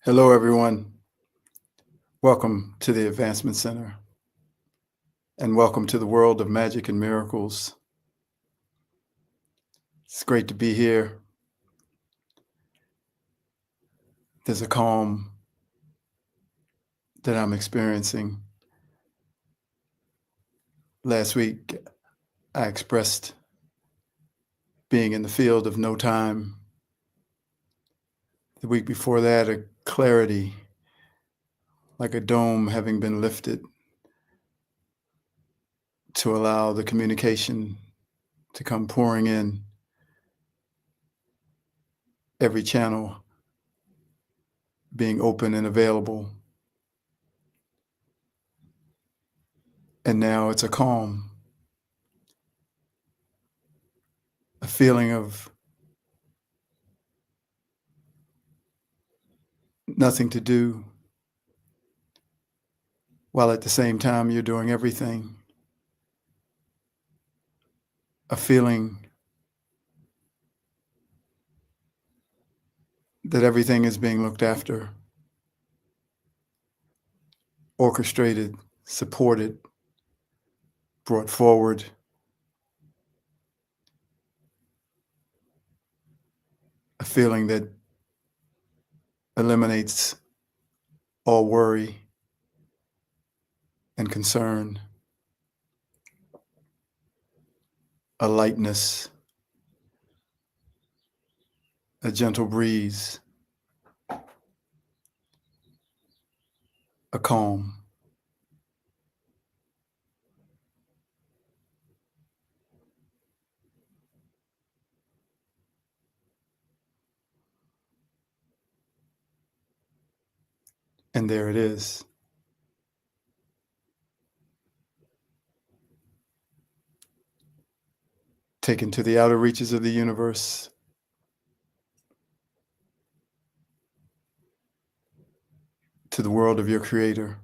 Hello, everyone. Welcome to the Advancement Center, and welcome to the world of magic and miracles. It's great to be here. There's a calm that I'm experiencing. Last week, I expressed being in the field of no time. The week before that, a clarity, like a dome having been lifted to allow the communication to come pouring in, every channel being open and available. And now it's a calm, a feeling of nothing to do, while at the same time you're doing everything. A feeling that everything is being looked after, orchestrated, supported, brought forward. A feeling that eliminates all worry and concern. A lightness, a gentle breeze, a calm. And there it is. Taken to the outer reaches of the universe, to the world of your Creator.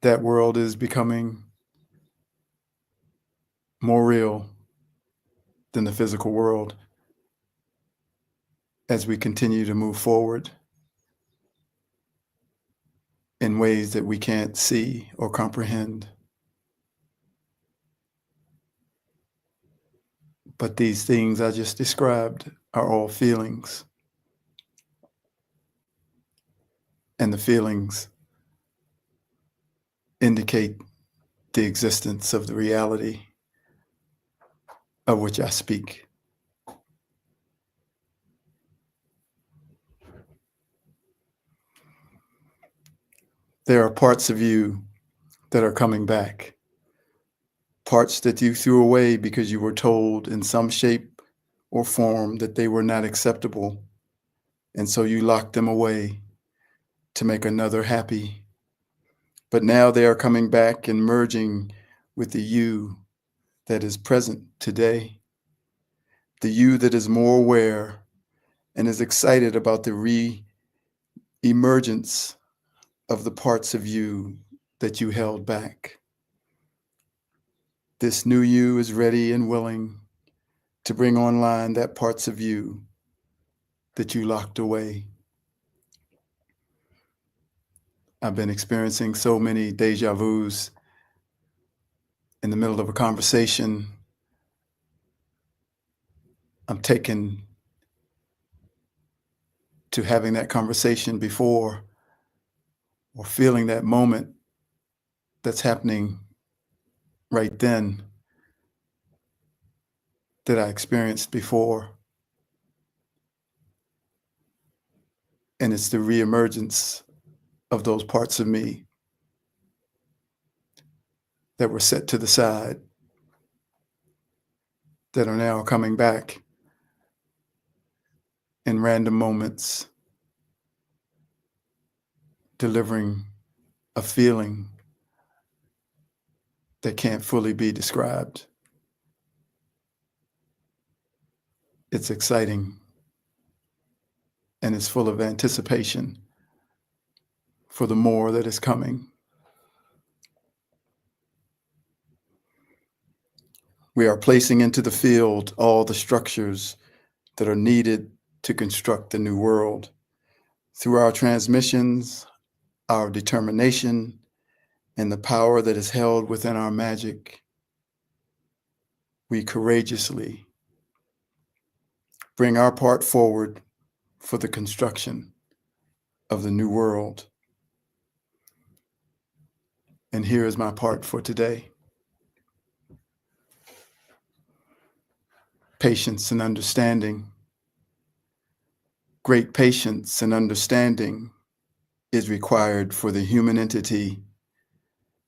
That world is becoming more real than the physical world as we continue to move forward in ways that we can't see or comprehend. But these things I just described are all feelings. And the feelings indicate the existence of the reality of which I speak. There are parts of you that are coming back, parts that you threw away because you were told in some shape or form that they were not acceptable, and so you locked them away to make another happy. But now they are coming back and merging with the you that is present today, the you that is more aware and is excited about the re-emergence of the parts of you that you held back. This new you is ready and willing to bring online that parts of you that you locked away. I've been experiencing so many deja vus in the middle of a conversation. I'm taken to having that conversation before, or feeling that moment that's happening right then that I experienced before. And it's the reemergence of those parts of me that were set to the side that are now coming back in random moments, delivering a feeling that can't fully be described. It's exciting, and it's full of anticipation for the more that is coming. We are placing into the field all the structures that are needed to construct the new world. Through our transmissions, our determination, and the power that is held within our magic, we courageously bring our part forward for the construction of the new world. And here is my part for today. Patience and understanding. Great patience and understanding is required for the human entity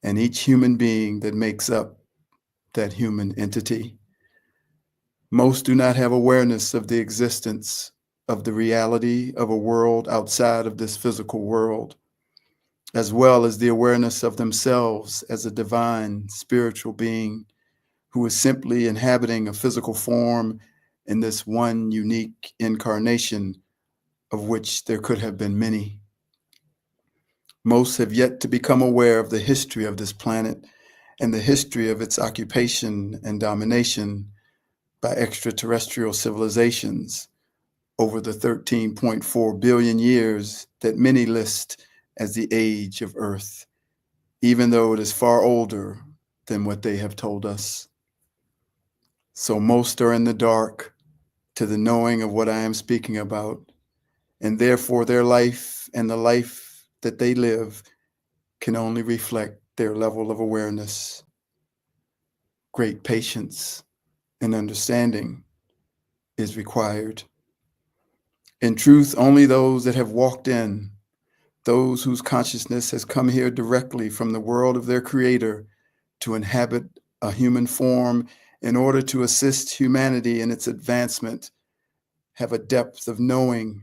and each human being that makes up that human entity. Most do not have awareness of the existence of the reality of a world outside of this physical world, as well as the awareness of themselves as a divine spiritual being who is simply inhabiting a physical form in this one unique incarnation of which there could have been many. Most have yet to become aware of the history of this planet and the history of its occupation and domination by extraterrestrial civilizations over the 13.4 billion years that many list as the age of Earth, even though it is far older than what they have told us. So most are in the dark to the knowing of what I am speaking about, and therefore their life and the life that they live can only reflect their level of awareness. Great patience and understanding is required. In truth, only those that have walked in, those whose consciousness has come here directly from the world of their creator to inhabit a human form in order to assist humanity in its advancement, have a depth of knowing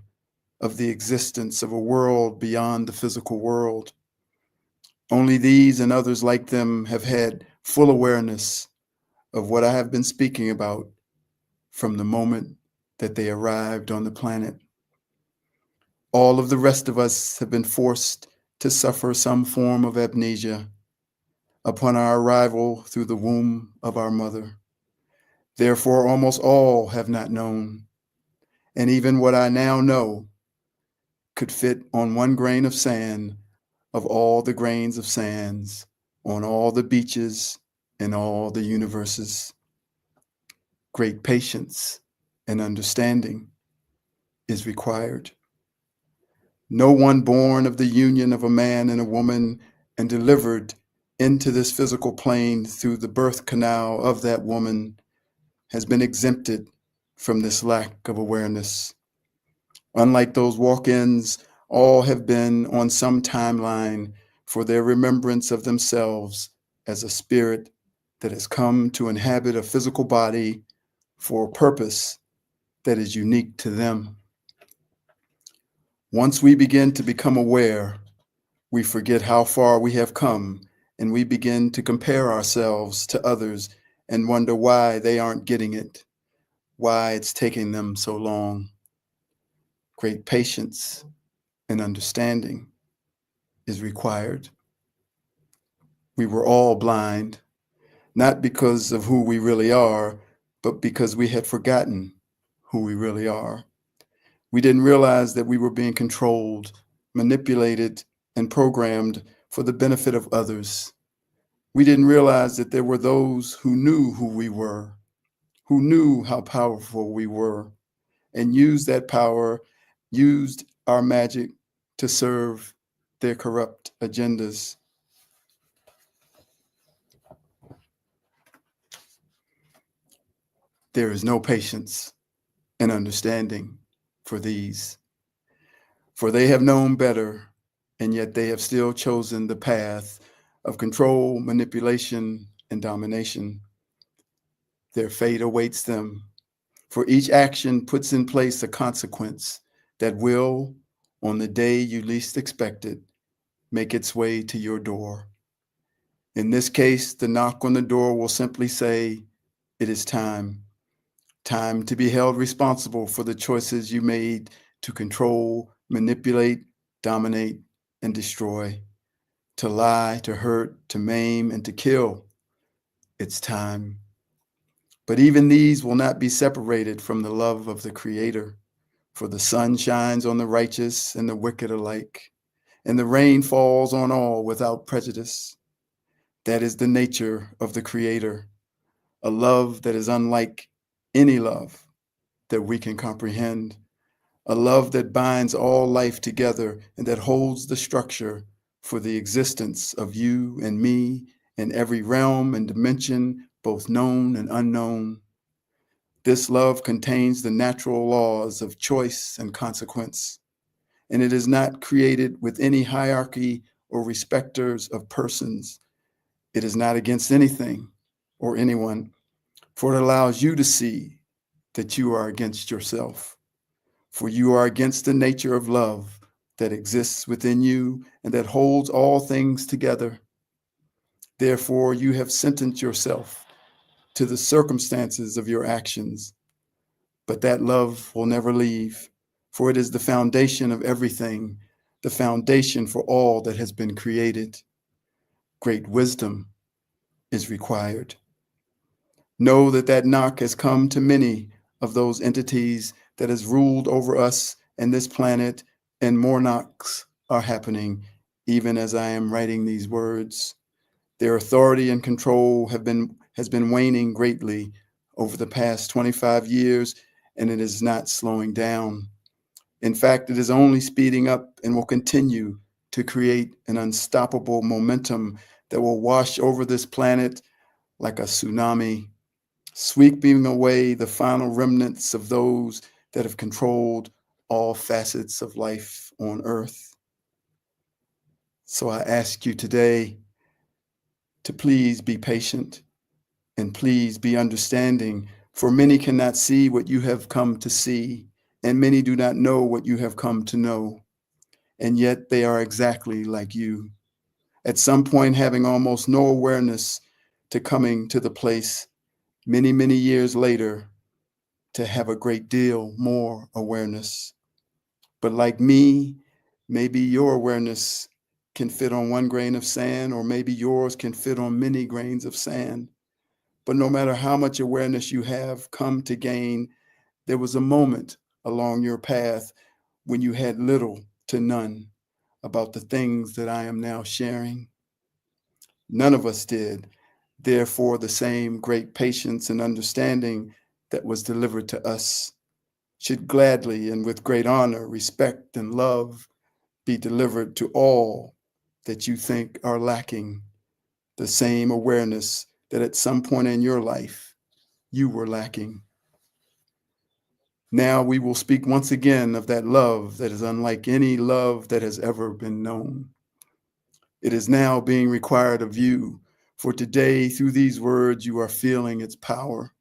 of the existence of a world beyond the physical world. Only these and others like them have had full awareness of what I have been speaking about from the moment that they arrived on the planet. All of the rest of us have been forced to suffer some form of amnesia upon our arrival through the womb of our mother. Therefore, almost all have not known, and even what I now know could fit on one grain of sand of all the grains of sands on all the beaches in all the universes. Great patience and understanding is required. No one born of the union of a man and a woman and delivered into this physical plane through the birth canal of that woman has been exempted from this lack of awareness. Unlike those walk-ins, all have been on some timeline for their remembrance of themselves as a spirit that has come to inhabit a physical body for a purpose that is unique to them. Once we begin to become aware, we forget how far we have come, and we begin to compare ourselves to others and wonder why they aren't getting it, why it's taking them so long. Great patience and understanding is required. We were all blind, not because of who we really are, but because we had forgotten who we really are. We didn't realize that we were being controlled, manipulated, and programmed for the benefit of others. We didn't realize that there were those who knew who we were, who knew how powerful we were, and used that power, used our magic to serve their corrupt agendas. There is no patience and understanding for these, for they have known better, and yet they have still chosen the path of control, manipulation, and domination. Their fate awaits them, for each action puts in place a consequence that will, on the day you least expect it, make its way to your door. In this case, the knock on the door will simply say, "It is time. Time to be held responsible for the choices you made to control, manipulate, dominate, and destroy, to lie, to hurt, to maim, and to kill. It's time." But even these will not be separated from the love of the Creator, For the sun shines on the righteous and the wicked alike, and the rain falls on all without prejudice. That is the nature of the Creator, a love that is unlike any love that we can comprehend, a love that binds all life together and that holds the structure for the existence of you and me in every realm and dimension, both known and unknown. This love contains the natural laws of choice and consequence, and it is not created with any hierarchy or respecters of persons. It is not against anything or anyone, for it allows you to see that you are against yourself, for you are against the nature of love that exists within you and that holds all things together. Therefore, you have sentenced yourself to the circumstances of your actions, but that love will never leave, for it is the foundation of everything, the foundation for all that has been created. Great wisdom is required. Know that that knock has come to many of those entities that has ruled over us and this planet, and more knocks are happening even as I am writing these words. Their authority and control has been waning greatly over the past 25 years, and it is not slowing down. In fact, it is only speeding up and will continue to create an unstoppable momentum that will wash over this planet like a tsunami, sweeping away the final remnants of those that have controlled all facets of life on Earth. So I ask you today to please be patient and please be understanding, for many cannot see what you have come to see, and many do not know what you have come to know, and yet they are exactly like you. At some point, having almost no awareness, to coming to the place many, many years later to have a great deal more awareness. But like me, maybe your awareness can fit on one grain of sand, or maybe yours can fit on many grains of sand. But no matter how much awareness you have come to gain, there was a moment along your path when you had little to none about the things that I am now sharing. None of us did. Therefore, the same great patience and understanding that was delivered to us should gladly and with great honor, respect, and love be delivered to all that you think are lacking the same awareness that at some point in your life you were lacking. Now we will speak once again of that love that is unlike any love that has ever been known. It is now being required of you, for today, through these words, you are feeling its power,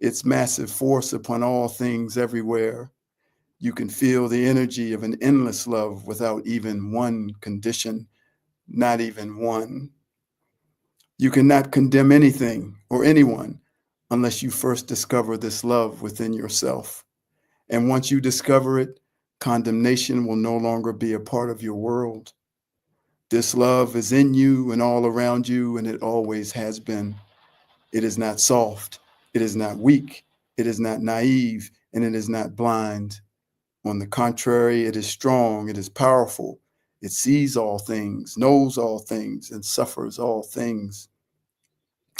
its massive force upon all things everywhere. You can feel the energy of an endless love without even one condition, not even one. You cannot condemn anything or anyone unless you first discover this love within yourself. And once you discover it, condemnation will no longer be a part of your world. This love is in you and all around you, and it always has been. It is not soft, it is not weak, it is not naive, and it is not blind. On the contrary, it is strong, it is powerful, it sees all things, knows all things, and suffers all things.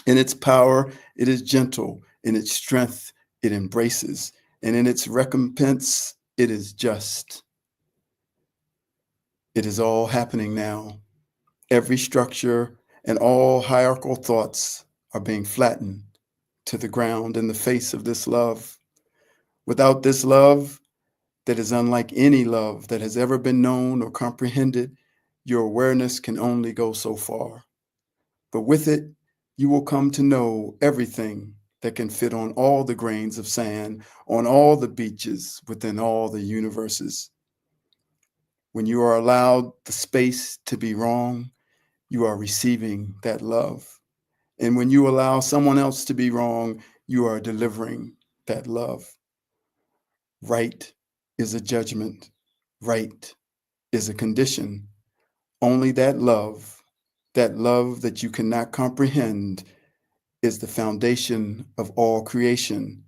In its power, it is gentle. In its strength, it embraces. And in its recompense, it is just. It is all happening now. Every structure and all hierarchical thoughts are being flattened to the ground in the face of this love. Without this love, that is unlike any love that has ever been known or comprehended, your awareness can only go so far. But with it, you will come to know everything that can fit on all the grains of sand, on all the beaches, within all the universes. When you are allowed the space to be wrong, you are receiving that love. And when you allow someone else to be wrong, you are delivering that love. Right is a judgment. Right is a condition. Only that love that you cannot comprehend, is the foundation of all creation.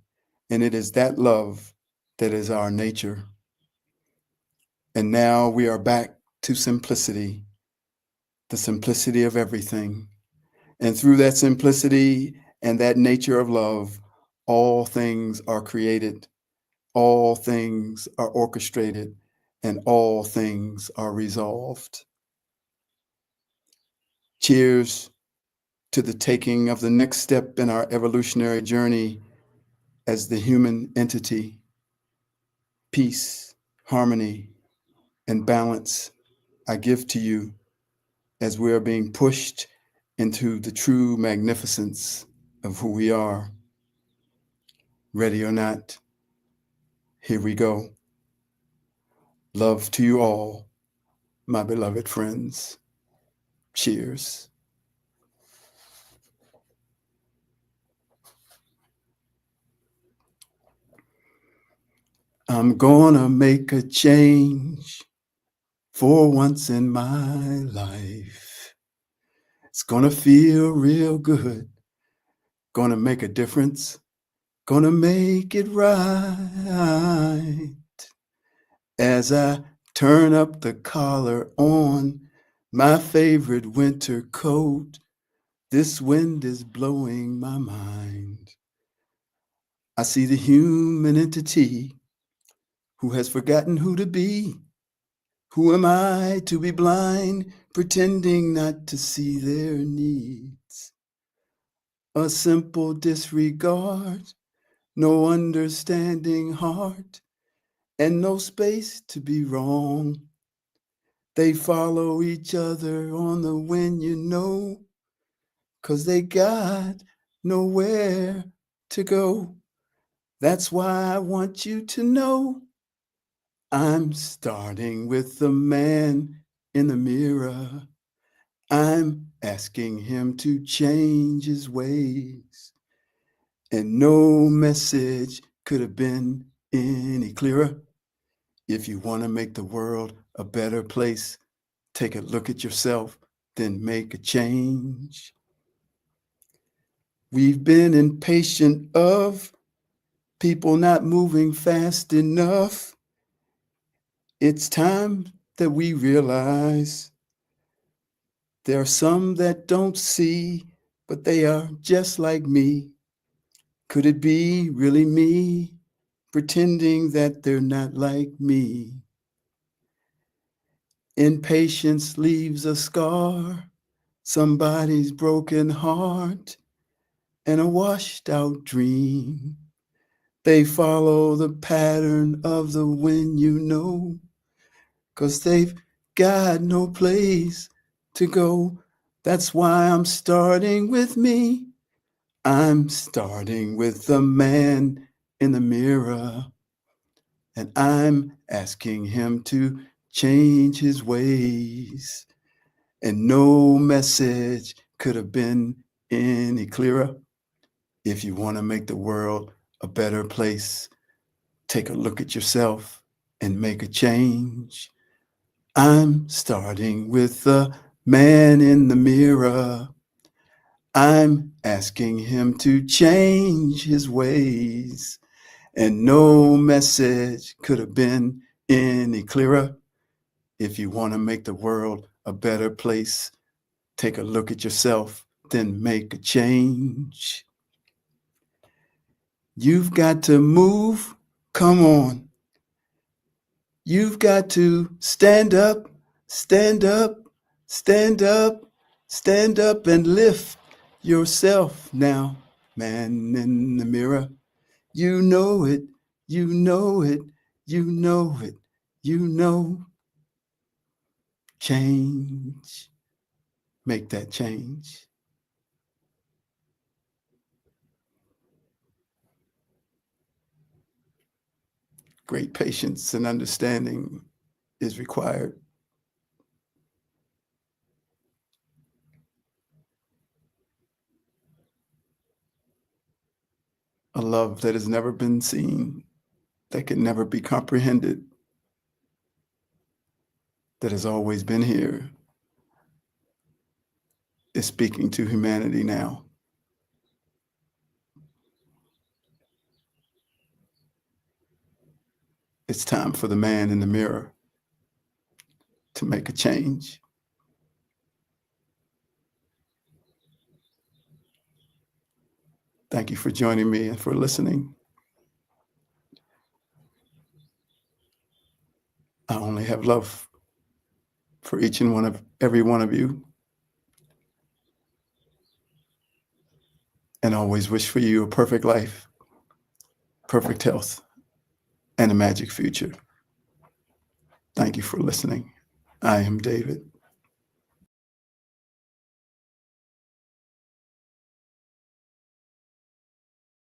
And it is that love that is our nature. And now we are back to simplicity, the simplicity of everything. And through that simplicity and that nature of love, all things are created, all things are orchestrated, and all things are resolved. Cheers to the taking of the next step in our evolutionary journey as the human entity. Peace, harmony, and balance I give to you as we are being pushed into the true magnificence of who we are. Ready or not, here we go. Love to you all, my beloved friends. Cheers. I'm gonna make a change for once in my life. It's gonna feel real good. Gonna make a difference. Gonna make it right. As I turn up the collar on my favorite winter coat, this wind is blowing my mind. I see the human entity who has forgotten who to be. Who am I to be blind, pretending not to see their needs? A simple disregard, no understanding heart, and no space to be wrong. They follow each other on the wind, 'cause they got nowhere to go. That's why I want you to know I'm starting with the man in the mirror. I'm asking him to change his ways. And no message could have been any clearer. If you want to make the world a better place, take a look at yourself, then make a change. We've been impatient of people not moving fast enough. It's time that we realize there are some that don't see, but they are just like me. Could it be really me, pretending that they're not like me? Impatience leaves a scar, somebody's broken heart, and a washed out dream. They follow the pattern of the wind, 'cause they've got no place to go. That's why I'm starting with me. I'm starting with the man in the mirror, and I'm asking him to change his ways. And no message could have been any clearer. If you want to make the world a better place, take a look at yourself and make a change. I'm starting with the man in the mirror. I'm asking him to change his ways. And no message could have been any clearer. If you want to make the world a better place, take a look at yourself, then make a change. You've got to move. Come on. You've got to stand up, stand up, stand up, stand up and lift yourself now, man in the mirror. You know it, you know it, you know it, you know. Change. Make that change. Great patience and understanding is required. A love that has never been seen, that can never be comprehended, that has always been here, is speaking to humanity now. It's time for the man in the mirror to make a change. Thank you for joining me and for listening. I only have love for each and every one of you, and always wish for you a perfect life, perfect health, and a magic future. Thank you for listening. I am David.